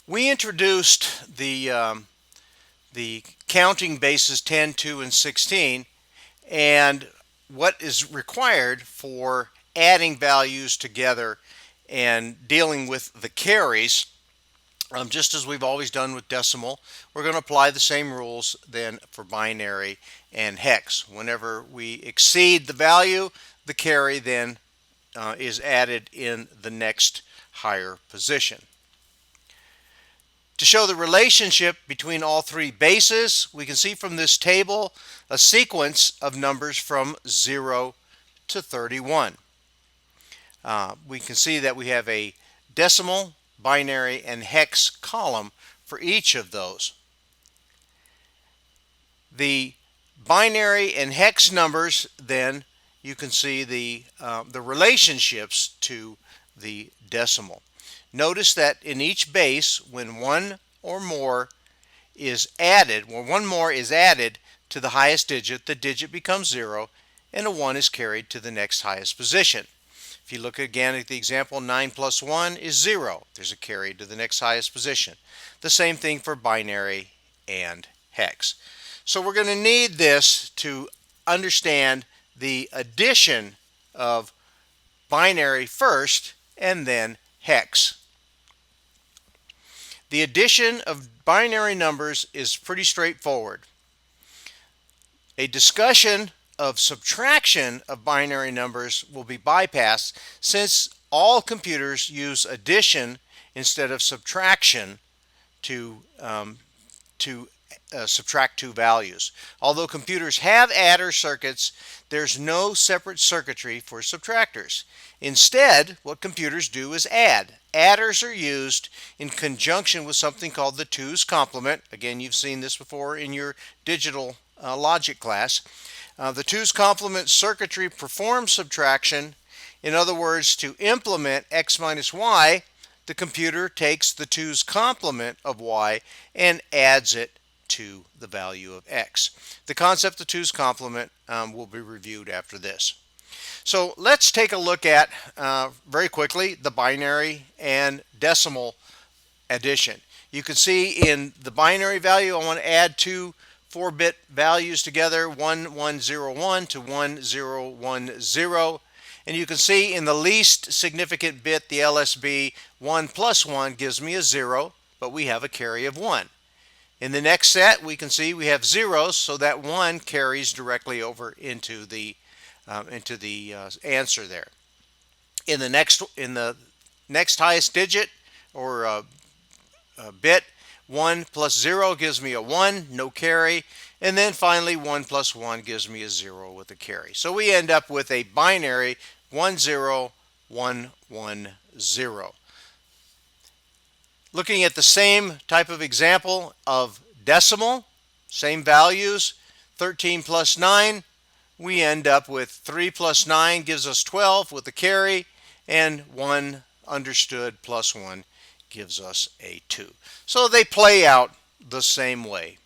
We introduced the counting bases 10, 2, and 16, and what is required for adding values together and dealing with the carries. Just as we've always done with decimal, we're going to apply the same rules then for binary and hex. Whenever we exceed the value, the carry then is added in the next higher position. To show the relationship between all three bases, we can see from this table a sequence of numbers from 0 to 31. We can see that we have a decimal, binary, and hex column for each of those. The binary and hex numbers, then you can see the relationships to the decimal. Notice that in each base, when one more is added to the highest digit, the digit becomes 0, and a 1 is carried to the next highest position. If you look again at the example, 9 plus 1 is 0. There's a carry to the next highest position. The same thing for binary and hex. So we're going to need this to understand the addition of binary first and then hex. The addition of binary numbers is pretty straightforward. A discussion of subtraction of binary numbers will be bypassed since all computers use addition instead of subtraction to subtract two values. Although computers have adder circuits, there's no separate circuitry for subtractors. Instead, what computers do is add. Adders are used in conjunction with something called the 2's complement. Again, you've seen this before in your digital logic class. The 2's complement circuitry performs subtraction. In other words, to implement x minus y, the computer takes the 2's complement of y and adds it to the value of x. The concept of 2's complement will be reviewed after this. So let's take a look at, very quickly, the binary and decimal addition. You can see in the binary value, I want to add two 4-bit values together, 1101 to 1010. And you can see in the least significant bit, the LSB, 1 plus 1 gives me a 0, but we have a carry of 1. In the next set, we can see we have zeros, so that 1 carries directly over into the answer there. In the next highest digit or bit, 1 plus 0 gives me a 1, no carry, and then finally 1 plus 1 gives me a 0 with a carry. So we end up with a binary 10110. Looking at the same type of example of decimal, same values, 13 plus 9, we end up with 3 plus 9 gives us 12 with a carry, and 1 understood plus 1 gives us a 2. So they play out the same way.